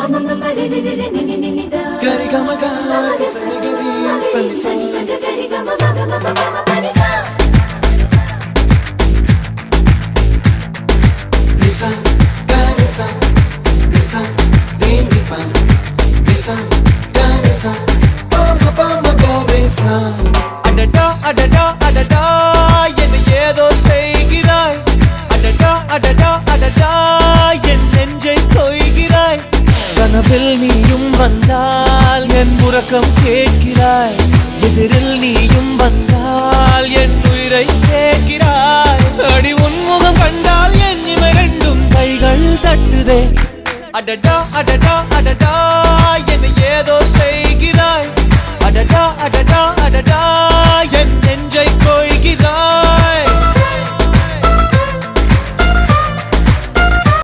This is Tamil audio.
Gari gama ga sani gari sani sani gari gama pani sa. Nisa gari sa nisa re mi pa nisa gari sa pa ma gari sa. அடடா அடடா அடடா என்ன ஏதோ செய்கிறாய். அடடா அடடா அடடா என் நெஞ்சை கொய்கிறாய். கனவில் நீயும் வந்தால் என் உறக்கம் கேட்கிறாய். எதிரில் நீயும் வந்தால் என் உயிரை கேட்கிறாய். அடி உன்முகம் கண்டால் என் இமை ரெண்டும் கைகள் தட்டுதே. அடடா அடடா அடடா என்ன ஏதோ செய்கிறாய். அடடா அடடா அடடா என் நெஞ்சை கொய்கிறாய்.